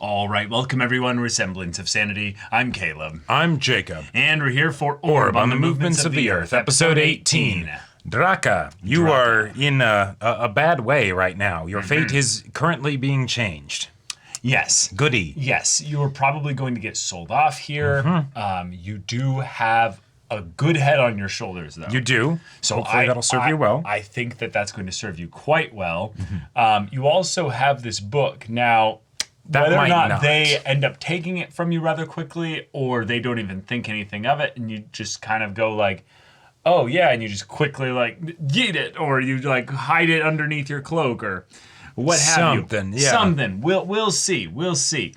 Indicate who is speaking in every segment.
Speaker 1: All right, welcome everyone. We're Semblance of Sanity. I'm Caleb.
Speaker 2: I'm Jacob.
Speaker 1: And we're here for
Speaker 2: Orb on the Movements of the Earth, episode 18. Draa, you are in a bad way right now. Your fate is currently being changed.
Speaker 1: Yes.
Speaker 2: Goody.
Speaker 1: Yes, you are probably going to get sold off here. You do have a good head on your shoulders, though.
Speaker 2: You do. So hopefully that'll serve you well.
Speaker 1: I think that that's going to serve you quite well. You also have this book. Now, whether or not they end up taking it from you rather quickly, or they don't even think anything of it, and you just kind of go like, oh yeah, and you just quickly like yeet it, or you like hide it underneath your cloak, or what have you. Something. We'll see.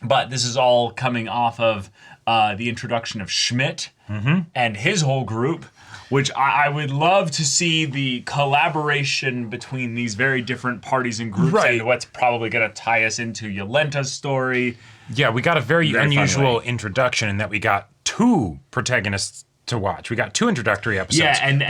Speaker 1: But this is all coming off of the introduction of Schmidt and his whole group, which I would love to see the collaboration between these very different parties and groups, and what's probably going to tie us into Yolenta's story.
Speaker 2: Yeah, we got a very unusual introduction in that we got two protagonists to watch. We got two introductory episodes.
Speaker 1: Yeah, and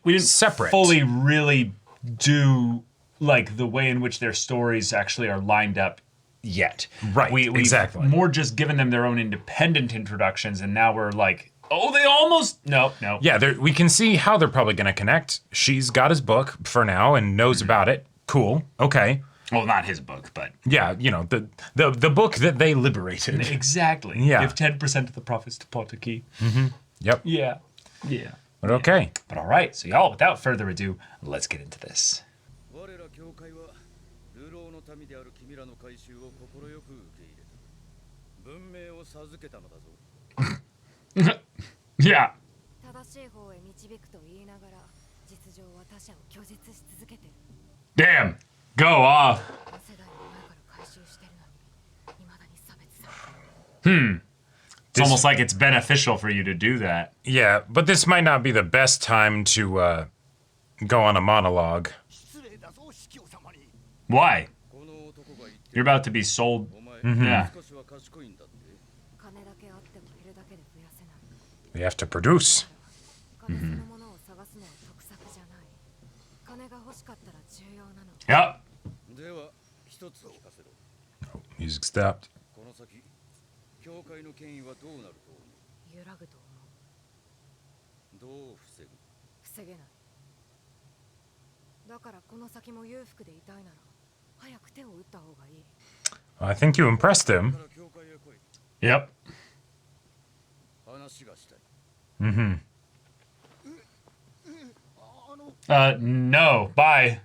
Speaker 1: we didn't
Speaker 2: separate.
Speaker 1: fully really do like the way in which their stories actually are lined up yet.
Speaker 2: Right, exactly.
Speaker 1: More just given them their own independent introductions, and now we're like, oh, they almost... No.
Speaker 2: Yeah, we can see how they're probably going to connect. She's got his book for now and knows about it. Cool. Okay.
Speaker 1: Well, not his book, but...
Speaker 2: Yeah, you know, the book that they liberated.
Speaker 1: Exactly.
Speaker 2: Yeah.
Speaker 1: Give 10% of the profits to Potaki.
Speaker 2: Yep.
Speaker 1: Yeah.
Speaker 2: But okay.
Speaker 1: But all right, so y'all, without further ado, let's get into this. Yeah. Damn. Go off. It's almost like it's beneficial for you to do that.
Speaker 2: Yeah, but this might not be the best time to go on a monologue.
Speaker 1: Why? You're about to be sold. Yeah.
Speaker 2: We have to produce.
Speaker 1: Yep.
Speaker 2: Music stopped. I think you impressed him.
Speaker 1: Yep. No. Bye.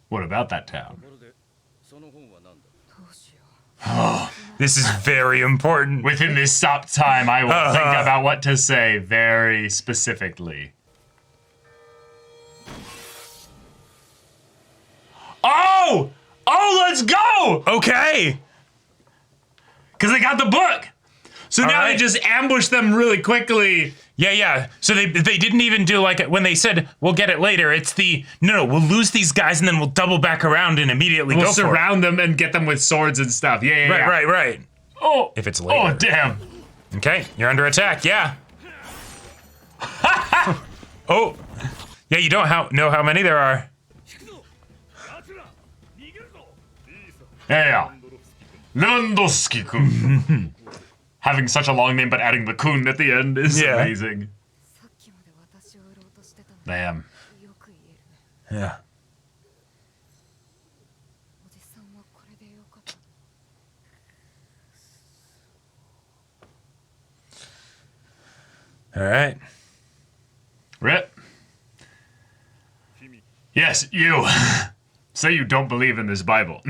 Speaker 1: What about that town?
Speaker 2: This is very important.
Speaker 1: Within this stop time, I will think about what to say very specifically. Oh! Oh, let's go!
Speaker 2: Okay.
Speaker 1: Because they got the book. So now they just ambush them really quickly.
Speaker 2: Yeah. So they didn't even do like when they said we'll get it later. It's no, we'll lose these guys and then we'll double back around and immediately
Speaker 1: we'll surround them and get them with swords and stuff. Yeah.
Speaker 2: Right.
Speaker 1: Oh,
Speaker 2: if it's later.
Speaker 1: Oh, damn.
Speaker 2: Okay, you're under attack. Yeah. Oh, yeah. You don't know how many there are.
Speaker 1: Yeah. Lewandowski-kun. Having such a long name, but adding the kun at the end is amazing. Damn.
Speaker 2: Yeah. All right.
Speaker 1: Rip. Yes, you. Say you don't believe in this Bible.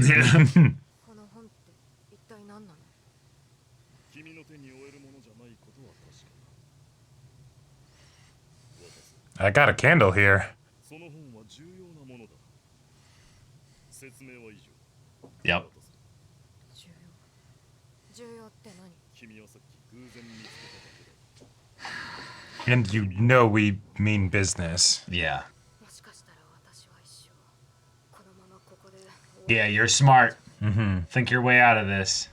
Speaker 2: I got a candle here.
Speaker 1: Yep.
Speaker 2: And you know we mean business.
Speaker 1: Yeah. Yeah, you're smart. Think your way out of this.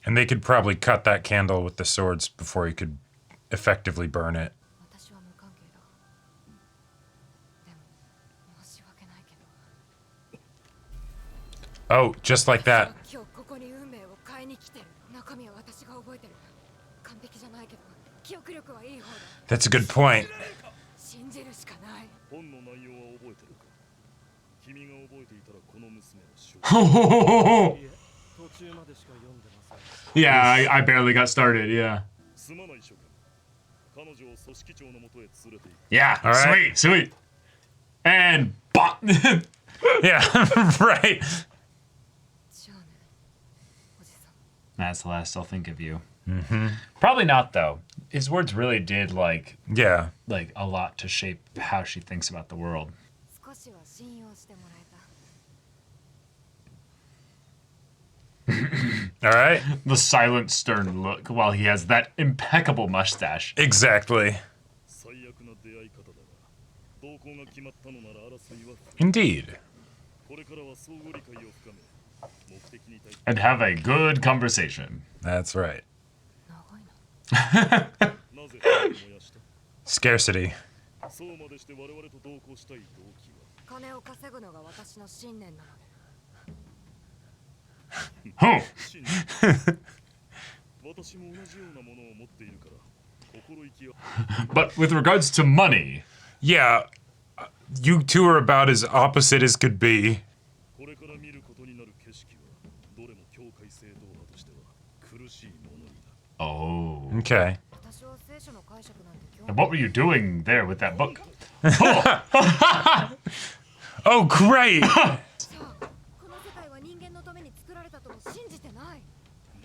Speaker 2: And they could probably cut that candle with the swords before you could effectively burn it. Oh, just like that. That's a good point.
Speaker 1: Yeah, I barely got started, yeah. Yeah,
Speaker 2: all right.
Speaker 1: Sweet. And bop.
Speaker 2: Yeah, right.
Speaker 1: That's the last I'll think of you. Probably not, though. His words really did, like a lot to shape how she thinks about the world.
Speaker 2: All right.
Speaker 1: The silent, stern look while he has that impeccable mustache.
Speaker 2: Exactly. Indeed.
Speaker 1: And have a good conversation.
Speaker 2: That's right. Scarcity.
Speaker 1: Oh. But with regards to money...
Speaker 2: Yeah, you two are about as opposite as could be.
Speaker 1: Oh.
Speaker 2: Okay.
Speaker 1: And what were you doing there with that book?
Speaker 2: Oh, great!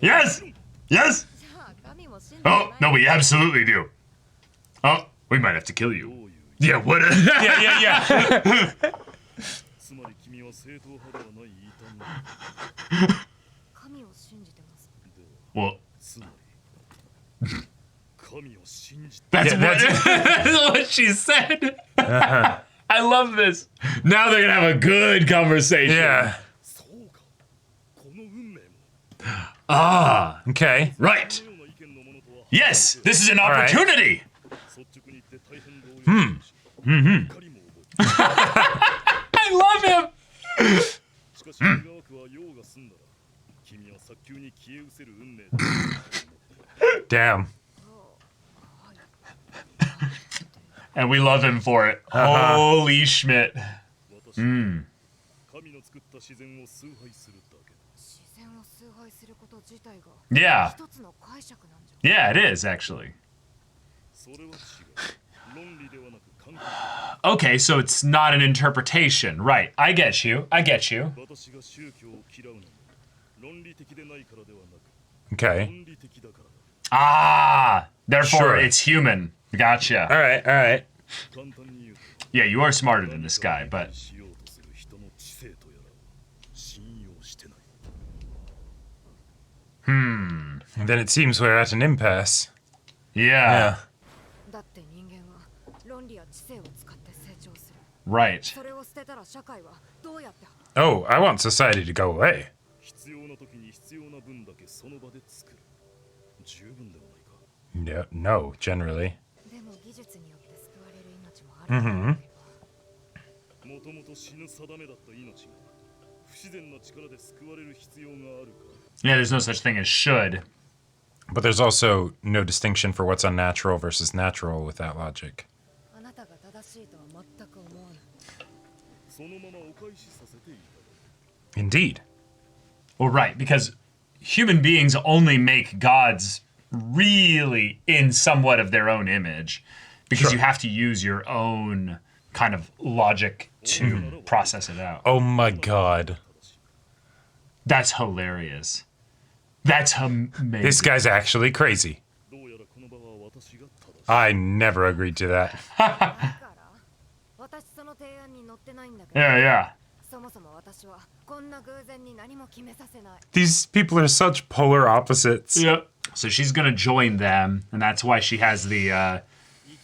Speaker 1: Yes! Yes! Oh, no, we absolutely do. Oh, we might have to kill you. Yeah, what?
Speaker 2: Yeah.
Speaker 1: Well, that's what she said. I love this. Now they're gonna have a good conversation.
Speaker 2: Yeah.
Speaker 1: Ah.
Speaker 2: Okay.
Speaker 1: Right. Yes, this is an opportunity. I love him.
Speaker 2: Damn.
Speaker 1: And we love him for it. Holy Schmidt. Yeah. Yeah, it is, actually. Okay, so it's not an interpretation. Right. I get you.
Speaker 2: Okay.
Speaker 1: Ah, therefore
Speaker 2: Sure.
Speaker 1: it's human. Gotcha.
Speaker 2: All right.
Speaker 1: Yeah, you are smarter than this guy, but...
Speaker 2: And then it seems we're at an impasse.
Speaker 1: Yeah. Right.
Speaker 2: Oh, I want society to go away. No, generally.
Speaker 1: Yeah, there's no such thing as should.
Speaker 2: But there's also no distinction for what's unnatural versus natural with that logic. Indeed.
Speaker 1: Well, right, because human beings only make gods really in somewhat of their own image, because you have to use your own kind of logic to process it out.
Speaker 2: Oh my god.
Speaker 1: That's hilarious. That's amazing.
Speaker 2: This guy's actually crazy. I never agreed to that.
Speaker 1: Yeah.
Speaker 2: These people are such polar opposites.
Speaker 1: Yep. So she's gonna join them, and that's why she has the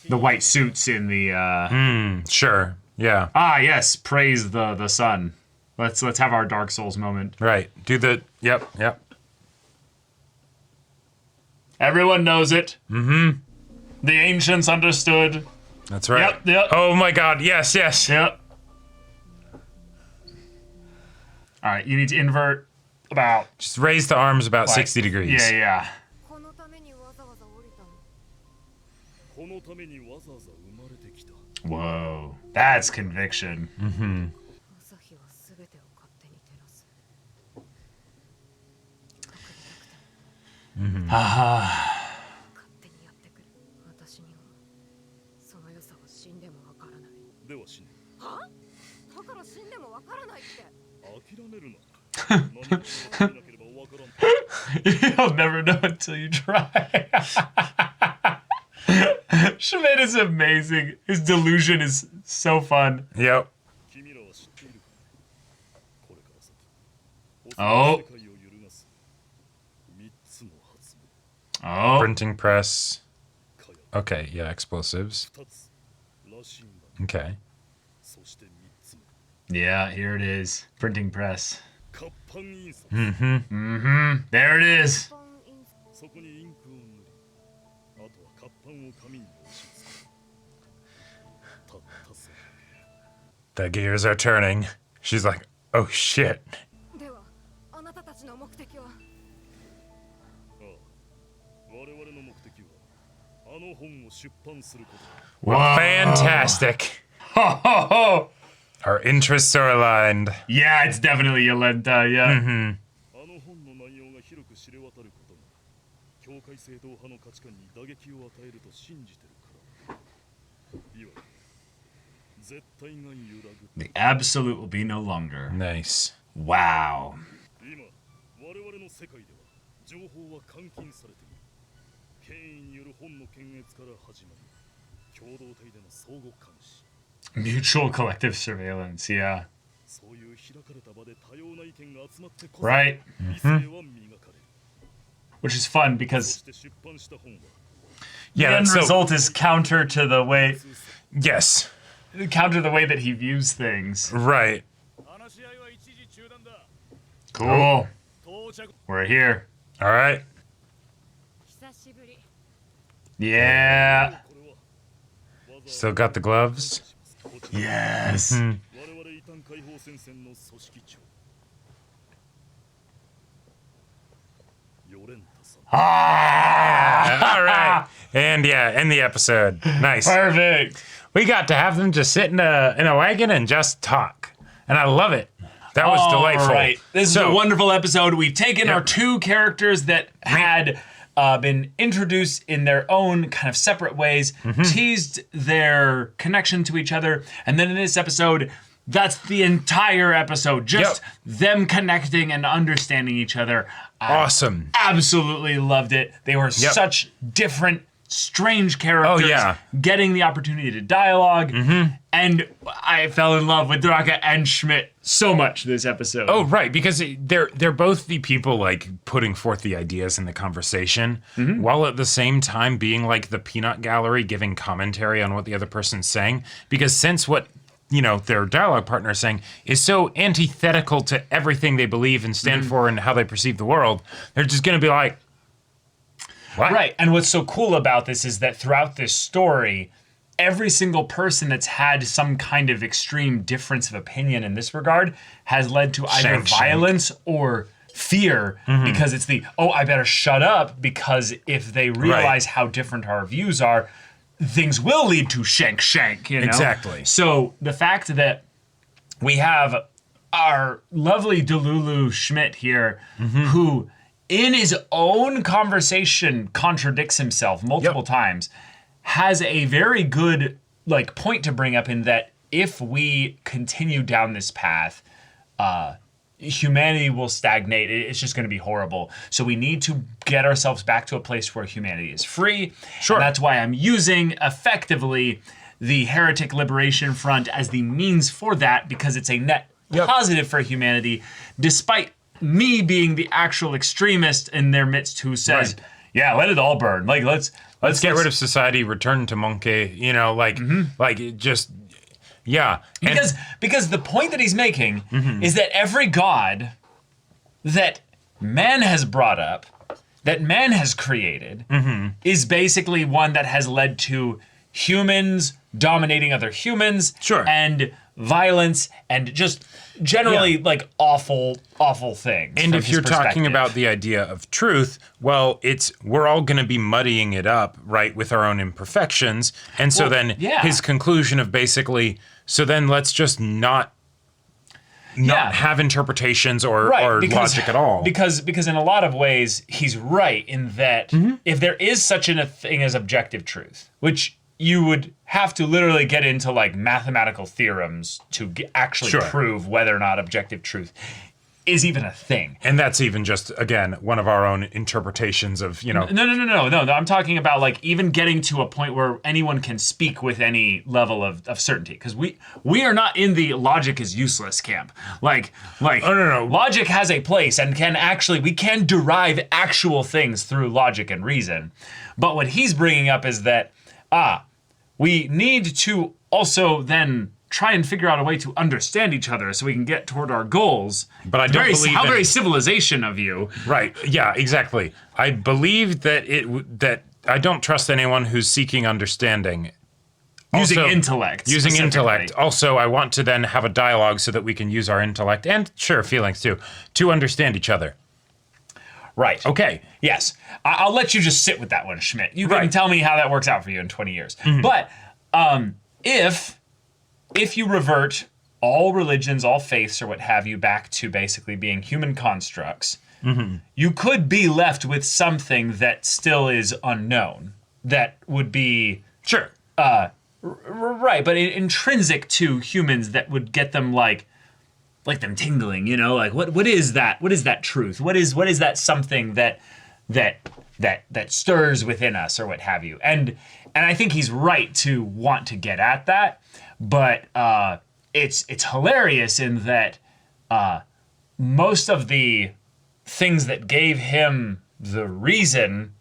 Speaker 1: white suits in the.
Speaker 2: Sure. Yeah.
Speaker 1: Ah, yes. Praise the sun. Let's have our Dark Souls moment.
Speaker 2: Right. Do the. Yep.
Speaker 1: Everyone knows it. The ancients understood.
Speaker 2: That's right.
Speaker 1: Yep.
Speaker 2: Oh my god. Yes.
Speaker 1: Yep. All right, you need to invert about...
Speaker 2: Just raise the arms about 60 degrees.
Speaker 1: Yeah. Whoa, that's conviction.
Speaker 2: Mm-hmm.
Speaker 1: You'll never know until you try. Schmidt is amazing. His delusion is so fun.
Speaker 2: Yep.
Speaker 1: Oh. Oh.
Speaker 2: Printing press. Okay, yeah, explosives. Okay.
Speaker 1: Yeah, here it is. Printing press.
Speaker 2: Mm-hmm.
Speaker 1: Mm-hmm. There it is.
Speaker 2: The gears are turning. She's like, oh shit. Well, fantastic. Our interests are aligned.
Speaker 1: Yeah, it's definitely Yolenta, yeah.
Speaker 2: Mm-hmm.
Speaker 1: The absolute will be no longer.
Speaker 2: Nice.
Speaker 1: Wow. Mutual collective surveillance, yeah. Right.
Speaker 2: Mm-hmm.
Speaker 1: Which is fun because
Speaker 2: yeah,
Speaker 1: the end result is counter to the way that he views things.
Speaker 2: Right.
Speaker 1: Cool. We're here.
Speaker 2: All right.
Speaker 1: Yeah.
Speaker 2: Still got the gloves.
Speaker 1: Yes.
Speaker 2: Mm. All right. And yeah, end the episode. Nice.
Speaker 1: Perfect.
Speaker 2: We got to have them just sit in a wagon and just talk. And I love it. That was delightful.
Speaker 1: Right. This is a wonderful episode. We've taken our two characters that had been introduced in their own kind of separate ways, teased their connection to each other, and then in this episode, that's the entire episode. Just them connecting and understanding each other.
Speaker 2: Awesome.
Speaker 1: Absolutely loved it. They were such different, strange characters getting the opportunity to dialogue. And I fell in love with Draa and Schmidt so much this episode.
Speaker 2: Oh, right, because they're both the people like putting forth the ideas in the conversation, while at the same time being like the peanut gallery giving commentary on what the other person's saying. Because since what their dialogue partner is saying is so antithetical to everything they believe and stand for and how they perceive the world, they're just going to be like, what?
Speaker 1: Right, and what's so cool about this is that throughout this story, every single person that's had some kind of extreme difference of opinion in this regard has led to either violence or fear, because it's I better shut up, because if they realize how different our views are, things will lead to shank,
Speaker 2: Exactly.
Speaker 1: So the fact that we have our lovely Delulu Schmidt here, who in his own conversation contradicts himself multiple times, has a very good point to bring up, in that if we continue down this path, humanity will stagnate. It's just going to be horrible. So we need to get ourselves back to a place where humanity is free.
Speaker 2: Sure.
Speaker 1: And that's why I'm using effectively the Heretic Liberation Front as the means for that, because it's a net positive for humanity, despite me being the actual extremist in their midst who says, let it all burn. Let's
Speaker 2: get rid of society, return to monkey, just... Yeah.
Speaker 1: Because the point that he's making is that every god that man has brought up, that man has created, is basically one that has led to humans dominating other humans,
Speaker 2: Sure,
Speaker 1: and violence, and just generally like awful things.
Speaker 2: And if you're talking about the idea of truth, well, we're all going to be muddying it up, right, with our own imperfections. And so his conclusion of basically, so then let's just not have interpretations or logic at all.
Speaker 1: Because in a lot of ways, he's right in that if there is such a thing as objective truth, which you would have to literally get into like mathematical theorems to actually prove whether or not objective truth is even a thing.
Speaker 2: And that's even just, again, one of our own interpretations of, No.
Speaker 1: I'm talking about like even getting to a point where anyone can speak with any level of certainty. Because we are not in the logic is useless camp. Like,
Speaker 2: no.
Speaker 1: Logic has a place and we can derive actual things through logic and reason. But what he's bringing up is that, we need to also then try and figure out a way to understand each other so we can get toward our goals.
Speaker 2: But I don't believe
Speaker 1: how very civilization of you.
Speaker 2: Right. Yeah, exactly. I believe that I don't trust anyone who's seeking understanding.
Speaker 1: Using intellect.
Speaker 2: Also, I want to then have a dialogue so that we can use our intellect and feelings too to understand each other.
Speaker 1: Right.
Speaker 2: Okay.
Speaker 1: Yes. I'll let you just sit with that one, Schmidt. You can tell me how that works out for you in 20 years. But if you revert all religions, all faiths, or what have you, back to basically being human constructs, you could be left with something that still is unknown. That would be right, but intrinsic to humans that would get them like them tingling, like what is that? What is that truth? What is that something that stirs within us or what have you? And I think he's right to want to get at that, but it's hilarious in that most of the things that gave him the reason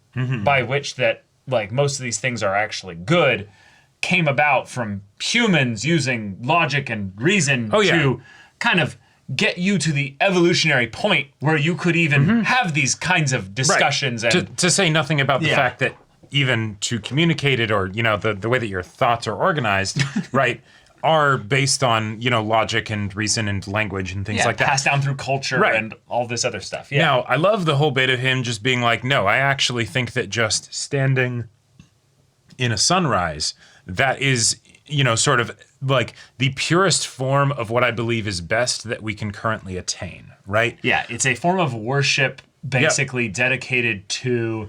Speaker 1: by which that like most of these things are actually good came about from humans using logic and reason to kind of get you to the evolutionary point where you could even have these kinds of discussions.
Speaker 2: Right.
Speaker 1: And
Speaker 2: to say nothing about the fact that even to communicate it or, the way that your thoughts are organized, right, are based on, logic and reason and language and things like that.
Speaker 1: Passed down through culture and all this other stuff. Yeah.
Speaker 2: Now, I love the whole bit of him just being like, no, I actually think that just standing in a sunrise, that is, sort of like the purest form of what I believe is best that we can currently attain, right?
Speaker 1: Yeah, it's a form of worship basically dedicated to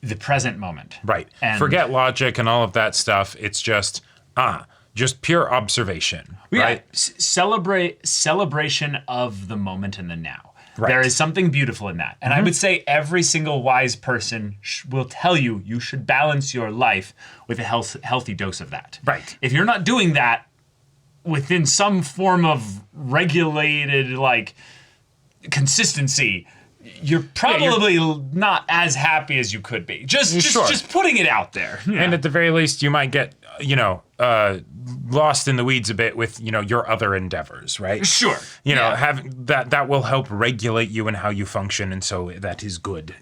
Speaker 1: the present moment.
Speaker 2: Right. And forget logic and all of that stuff. It's just pure observation, right?
Speaker 1: Celebration of the moment and the now.
Speaker 2: Right.
Speaker 1: There is something beautiful in that. And I would say every single wise person will tell you should balance your life with a healthy dose of that.
Speaker 2: Right.
Speaker 1: If you're not doing that within some form of regulated, like, consistency, you're probably not as happy as you could be. Just putting it out there.
Speaker 2: Yeah. And at the very least, you might get, lost in the weeds a bit with, your other endeavors, right?
Speaker 1: Sure.
Speaker 2: Having that will help regulate you and how you function, and so that is good,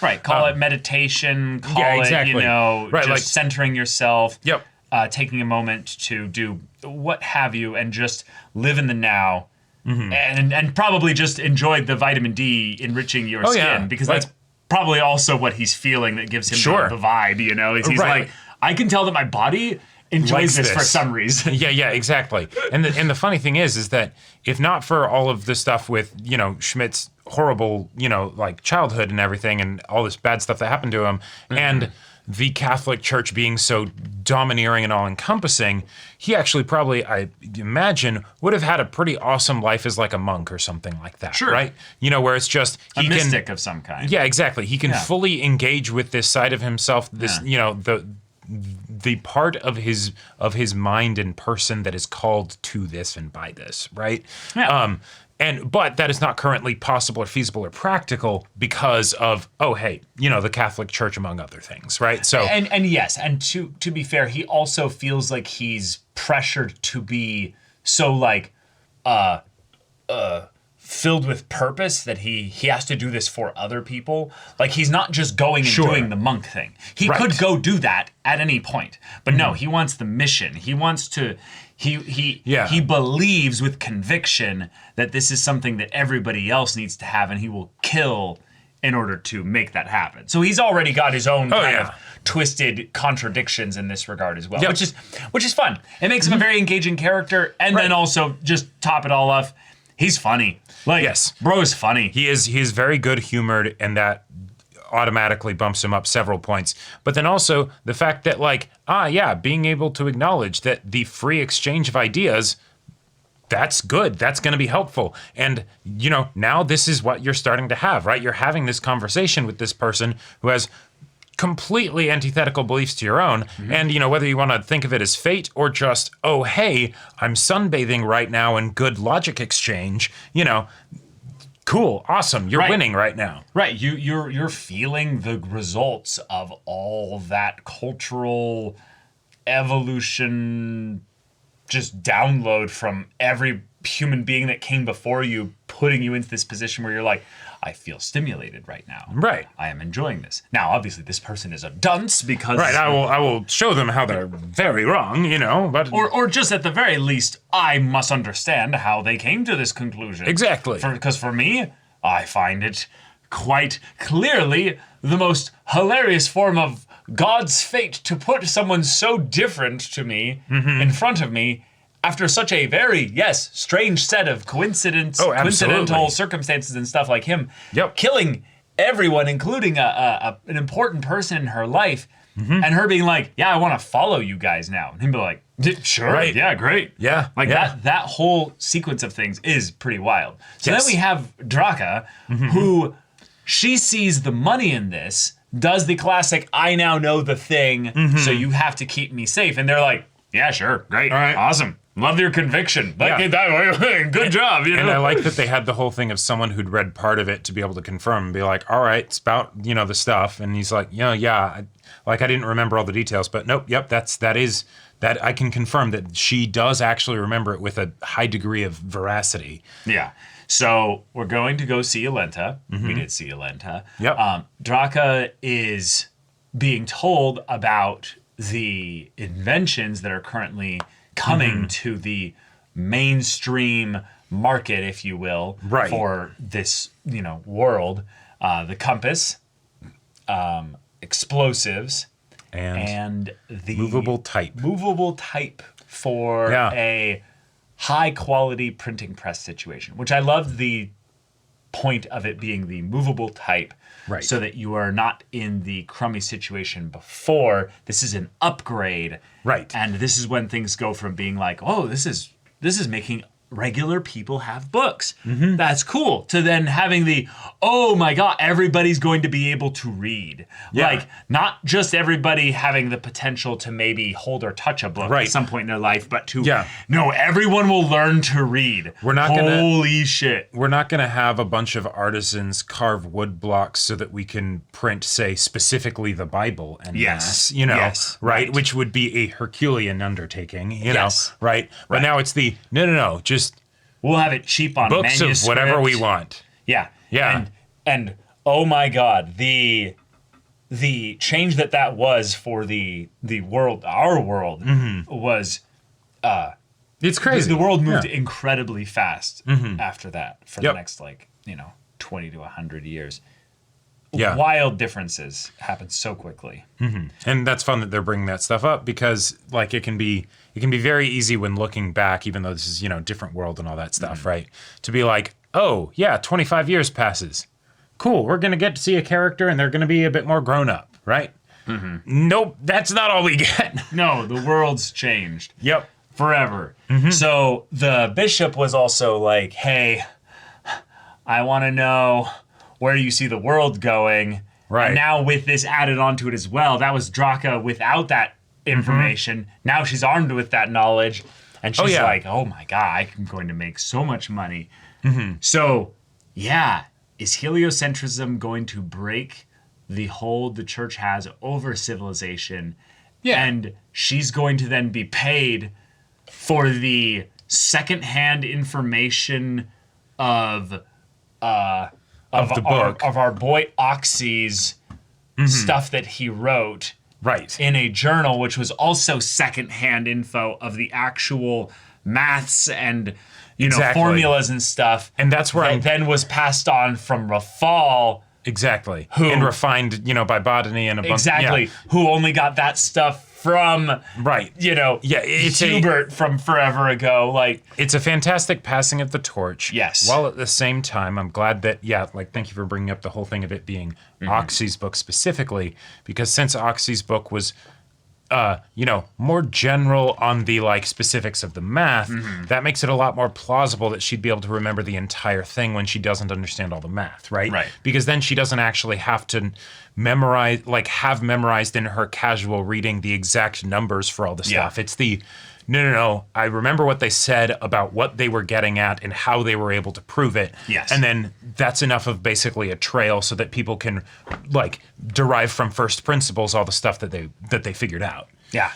Speaker 1: Right. Call it meditation,
Speaker 2: exactly.
Speaker 1: Just like centering yourself.
Speaker 2: Yep.
Speaker 1: Taking a moment to do what have you and just live in the now. And probably just enjoy the vitamin D enriching your skin because that's probably also what he's feeling that gives him the vibe, He's like, I can tell that my body enjoys this for some reason.
Speaker 2: Yeah, exactly. And the funny thing is that if not for all of the stuff with, Schmidt's horrible, like childhood and everything and all this bad stuff that happened to him and the Catholic Church being so domineering and all-encompassing, he actually probably, I imagine, would have had a pretty awesome life as like a monk or something like that, right? Where it's just...
Speaker 1: a mystic of some kind.
Speaker 2: Yeah, exactly. He can fully engage with this side of himself, this, the part of his mind and person that is called to this and by this, right?
Speaker 1: Yeah.
Speaker 2: But that is not currently possible or feasible or practical because of, the Catholic Church, among other things, right? So
Speaker 1: and yes, and to be fair, he also feels like he's pressured to be so like filled with purpose, that he has to do this for other people. Like, he's not just going and doing the monk thing. He could go do that at any point. But no, he wants the mission. He wants to... He believes with conviction that this is something that everybody else needs to have, and he will kill in order to make that happen. So he's already got his own kind of twisted contradictions in this regard as well, which is fun. It makes him a very engaging character, and then also just top it all off, he's funny. Like, bro is funny.
Speaker 2: He is very good humored, and that automatically bumps him up several points. But then also the fact that, like, being able to acknowledge that the free exchange of ideas, that's good. That's going to be helpful. And, you know, now this is what you're starting to have, right? You're having this conversation with this person who has completely antithetical beliefs to your own. And, you know, whether you want to think of it as fate or just, oh, hey, I'm sunbathing right now in good logic exchange, you know, cool, awesome, you're winning right now.
Speaker 1: Right, you're feeling the results of all that cultural evolution, just download from every human being that came before you, putting you into this position where you're like, I feel stimulated right now.
Speaker 2: Right.
Speaker 1: I am enjoying this. Now, obviously, this person is a dunce because...
Speaker 2: Right, I will show them how they're very wrong, you know, but...
Speaker 1: Or just at the very least, I must understand how they came to this conclusion.
Speaker 2: Exactly.
Speaker 1: Because for me, I find it quite clearly the most hilarious form of God's fate to put someone so different to me in front of me after such a very, strange set of coincidental circumstances and stuff, like him killing everyone, including an important person in her life, and her being like, I want to follow you guys now. And him be like, sure, yeah, great.
Speaker 2: Yeah.
Speaker 1: Like that whole sequence of things is pretty wild. So then we have Draa, who she sees the money in this, does the classic, I now know the thing, so you have to keep me safe. And they're like, yeah, sure, great, awesome. Love your conviction. Good job. You know?
Speaker 2: And I like that they had the whole thing of someone who'd read part of it to be able to confirm and be like, all right, it's about, you know, the stuff. And he's like, I didn't remember all the details, but nope, that I can confirm that she does actually remember it with a high degree of veracity.
Speaker 1: Yeah. So we're going to go see Alenta. We did see Alenta.
Speaker 2: Yep.
Speaker 1: Draa is being told about the inventions that are currently coming to the mainstream market, if you will, for this, you know, world. The compass, explosives, and the
Speaker 2: movable type
Speaker 1: for a high quality printing press situation, which I love the point of it being the movable type, so that you are not in the crummy situation before. This is an upgrade, and this is when things go from being like, oh, this is making regular people have books. That's cool. To then having the, oh my God, everybody's going to be able to read. Like, not just everybody having the potential to maybe hold or touch a book at some point in their life, but to, no, everyone will learn to read. Holy shit.
Speaker 2: We're not going to have a bunch of artisans carve wood blocks so that we can print, say, specifically the Bible and mass, you know, which would be a Herculean undertaking, you know, right? But now it's the, no, just
Speaker 1: we'll have it cheap on
Speaker 2: books
Speaker 1: manuscript.
Speaker 2: Of whatever we want.
Speaker 1: Yeah. And oh my God, the change that was for the world, our world, was
Speaker 2: it's crazy.
Speaker 1: The world moved incredibly fast after that for the next 20 to 100 years. Wild differences happen so quickly.
Speaker 2: And that's fun that they're bringing that stuff up, because like it can be very easy when looking back, even though this is, you know, different world and all that stuff, right? To be like, oh yeah, 25 years passes. Cool, we're gonna get to see a character and they're gonna be a bit more grown up, right? Nope, that's not all we get.
Speaker 1: No, the world's changed.
Speaker 2: Yep.
Speaker 1: Forever. So the bishop was also like, hey, I wanna know where you see the world going. Right. And now with this added onto it as well, that was Draa without that information. Now she's armed with that knowledge. And she's like, oh my God, I'm going to make so much money. So, is heliocentrism going to break the hold the church has over civilization? And she's going to then be paid for the secondhand information of
Speaker 2: the book
Speaker 1: of our boy Oxy's stuff that he wrote
Speaker 2: right
Speaker 1: in a journal, which was also secondhand info of the actual maths and formulas and stuff.
Speaker 2: And that's where
Speaker 1: then was passed on from Rafal.
Speaker 2: Exactly. And refined, by botany and a bunch.
Speaker 1: Exactly. Who only got that stuff from
Speaker 2: it's
Speaker 1: Hubert from forever ago. Like,
Speaker 2: it's a fantastic passing of the torch.
Speaker 1: Yes.
Speaker 2: While at the same time, I'm glad that thank you for bringing up the whole thing of it being Oxy's book specifically, because since Oxy's book was more general on the specifics of the math, that makes it a lot more plausible that she'd be able to remember the entire thing when she doesn't understand all the math, right?
Speaker 1: Right.
Speaker 2: Because then she doesn't actually have to have memorized in her casual reading the exact numbers for all the stuff. It's the no, I remember what they said about what they were getting at and how they were able to prove it.
Speaker 1: Yes.
Speaker 2: And then that's enough of basically a trail so that people can derive from first principles all the stuff that they figured out.
Speaker 1: Yeah.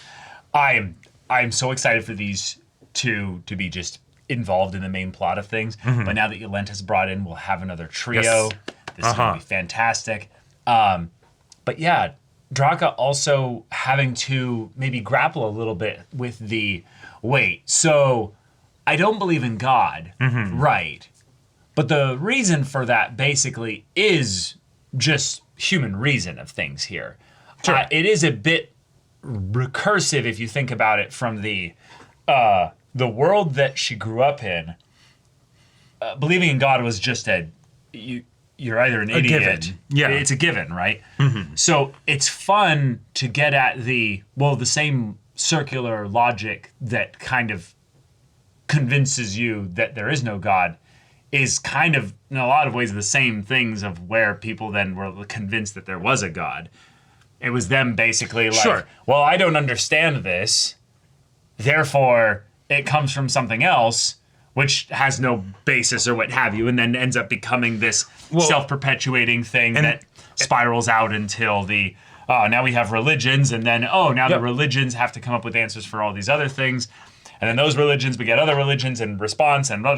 Speaker 1: I'm so excited for these two to be just involved in the main plot of things. But now that Yolenta's brought in, we'll have another trio.
Speaker 2: Yes.
Speaker 1: This is going to be fantastic. But yeah, Draa also having to maybe grapple a little bit with so I don't believe in God, right? But the reason for that basically is just human reason of things here.
Speaker 2: Sure.
Speaker 1: It is a bit recursive if you think about it from the world that she grew up in. Believing in God was just you're either an idiot.
Speaker 2: Given. Yeah.
Speaker 1: It's a given, right? So it's fun to get at the same circular logic that kind of convinces you that there is no God is kind of, in a lot of ways, the same things of where people then were convinced that there was a God. It was them basically well, I don't understand this, therefore it comes from something else, which has no basis or what have you, and then ends up becoming this self-perpetuating thing that spirals out until now we have religions, and then, the religions have to come up with answers for all these other things. And then those religions beget other religions in response, and blah.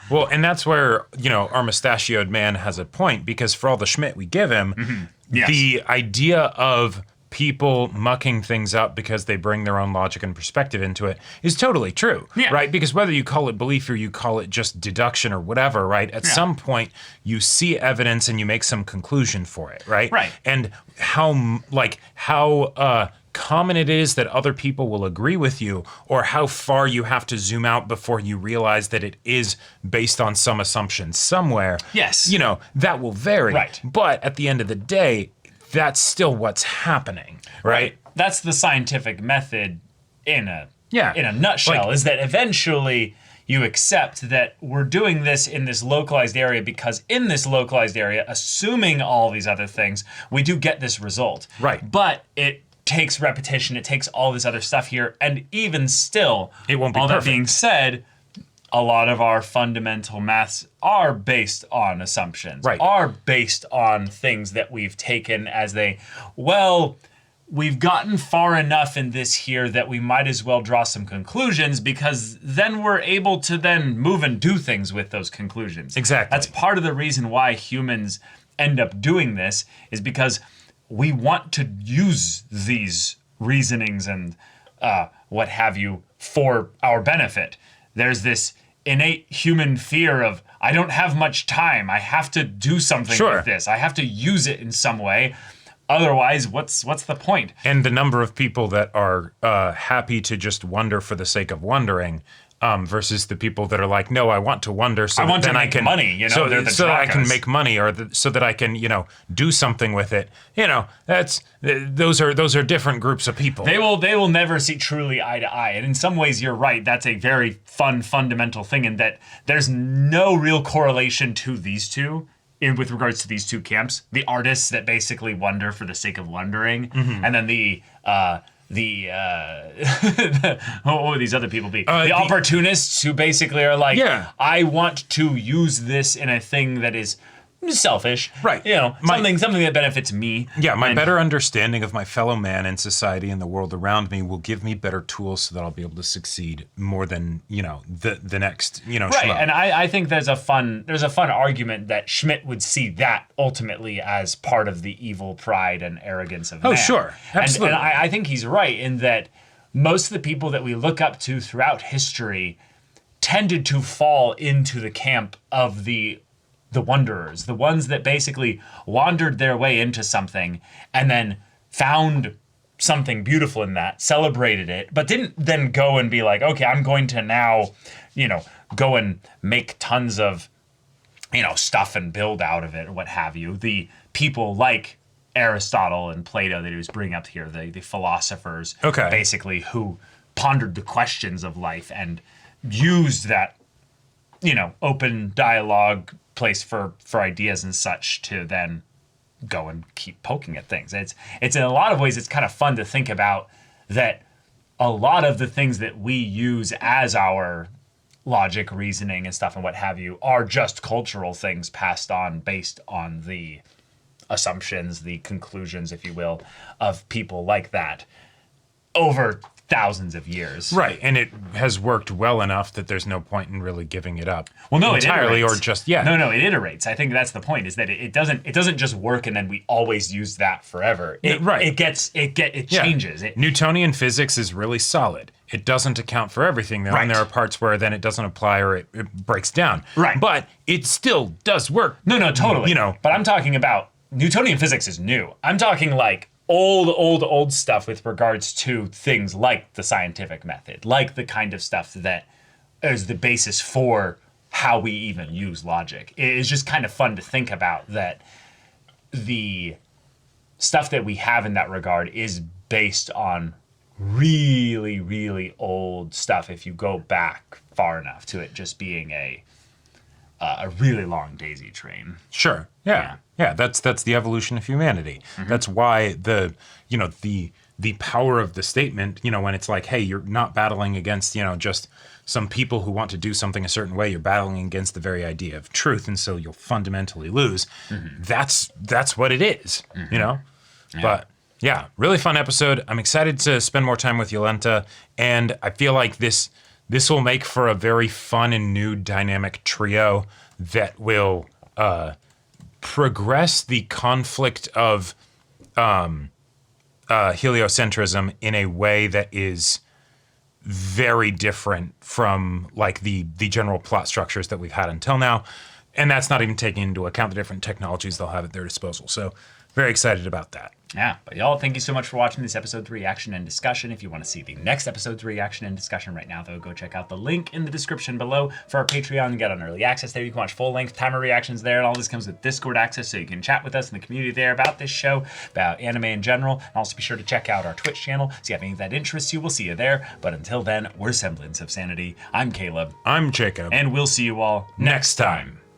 Speaker 2: Well, and that's where, our mustachioed man has a point, because for all the Schmidt we give him, the idea of people mucking things up because they bring their own logic and perspective into it is totally true, right? Because whether you call it belief or you call it just deduction or whatever, right? At some point, you see evidence and you make some conclusion for it, right?
Speaker 1: Right.
Speaker 2: And how common it is that other people will agree with you, or how far you have to zoom out before you realize that it is based on some assumption somewhere.
Speaker 1: Yes.
Speaker 2: That will vary.
Speaker 1: Right.
Speaker 2: But at the end of the day, that's still what's happening, right?
Speaker 1: That's the scientific method in a nutshell, is that eventually you accept that we're doing this in this localized area because in this localized area, assuming all these other things, we do get this result.
Speaker 2: Right.
Speaker 1: But it takes repetition, it takes all this other stuff here, and even still,
Speaker 2: it won't be
Speaker 1: all
Speaker 2: perfect.
Speaker 1: That being said, a lot of our fundamental maths are based on assumptions, are based on things that we've taken as we've gotten far enough in this here that we might as well draw some conclusions, because then we're able to then move and do things with those conclusions.
Speaker 2: Exactly.
Speaker 1: That's part of the reason why humans end up doing this, is because we want to use these reasonings and what have you for our benefit. There's this innate human fear of, I don't have much time. I have to do something with this. I have to use it in some way. Otherwise, what's the point?
Speaker 2: And the number of people that are happy to just wonder for the sake of wondering, versus the people that are like, no, I want to wonder so that I can make
Speaker 1: money.
Speaker 2: So that I can make money, or so that I can do something with it. Those are different groups of people.
Speaker 1: They will never see truly eye to eye. And in some ways, you're right. That's a very fun fundamental thing, in that there's no real correlation to these two. With regards to these two camps, the artists that basically wonder for the sake of wondering, and then what would these other people be? The opportunists who basically are like, I want to use this in a thing that is selfish.
Speaker 2: Right.
Speaker 1: Something that benefits me.
Speaker 2: Yeah, my better understanding of my fellow man and society and the world around me will give me better tools so that I'll be able to succeed more than, the next,
Speaker 1: Right,
Speaker 2: schmo.
Speaker 1: and I think there's a fun argument that Schmidt would see that ultimately as part of the evil pride and arrogance of man.
Speaker 2: Oh, sure. Absolutely.
Speaker 1: And I think he's right in that most of the people that we look up to throughout history tended to fall into the camp of the wanderers, the ones that basically wandered their way into something and then found something beautiful in that, celebrated it, but didn't then go and be like, okay, I'm going to now, go and make tons of, stuff and build out of it or what have you. The people like Aristotle and Plato that he was bringing up here, the philosophers, basically, who pondered the questions of life and used that, open dialogue place for ideas and such to then go and keep poking at things. It's in a lot of ways, it's kind of fun to think about that a lot of the things that we use as our logic, reasoning, and stuff and what have you are just cultural things passed on based on the assumptions, the conclusions, if you will, of people like that over thousands of years.
Speaker 2: Right, and it has worked well enough that there's no point in really giving it up.
Speaker 1: Well, no,
Speaker 2: entirely,
Speaker 1: it iterates.
Speaker 2: Or just
Speaker 1: No, it iterates. I think that's the point. Is that it doesn't just work and then we always use that forever. It changes.
Speaker 2: Newtonian physics is really solid. It doesn't account for everything though, and there are parts where then it doesn't apply or it breaks down.
Speaker 1: Right,
Speaker 2: but it still does work.
Speaker 1: No, totally. But I'm talking about Newtonian physics is new. I'm talking like old stuff with regards to things like the scientific method, like the kind of stuff that is the basis for how we even use logic. It is just kind of fun to think about that the stuff that we have in that regard is based on really, really old stuff if you go back far enough to it just being a really long daisy train.
Speaker 2: Sure. Yeah. That's the evolution of humanity. Mm-hmm. That's why the power of the statement, when it's like, hey, you're not battling against, just some people who want to do something a certain way. You're battling against the very idea of truth, and so you'll fundamentally lose. Mm-hmm. That's what it is,
Speaker 1: mm-hmm.
Speaker 2: Yeah. But yeah, really fun episode. I'm excited to spend more time with Yolenta, and I feel like this will make for a very fun and new dynamic trio that will progress the conflict of heliocentrism in a way that is very different from like the general plot structures that we've had until now. And that's not even taking into account the different technologies they'll have at their disposal. So very excited about that.
Speaker 1: Yeah, but y'all, thank you so much for watching this episode's reaction and discussion. If you want to see the next episode's reaction and discussion right now, though, go check out the link in the description below for our Patreon and get on early access there. You can watch full-length timer reactions there, and all this comes with Discord access, so you can chat with us in the community there about this show, about anime in general, and also be sure to check out our Twitch channel. So if you have anything that interests you, we'll see you there. But until then, we're Semblance of Sanity. I'm Caleb.
Speaker 2: I'm Jacob.
Speaker 1: And we'll see you all next time.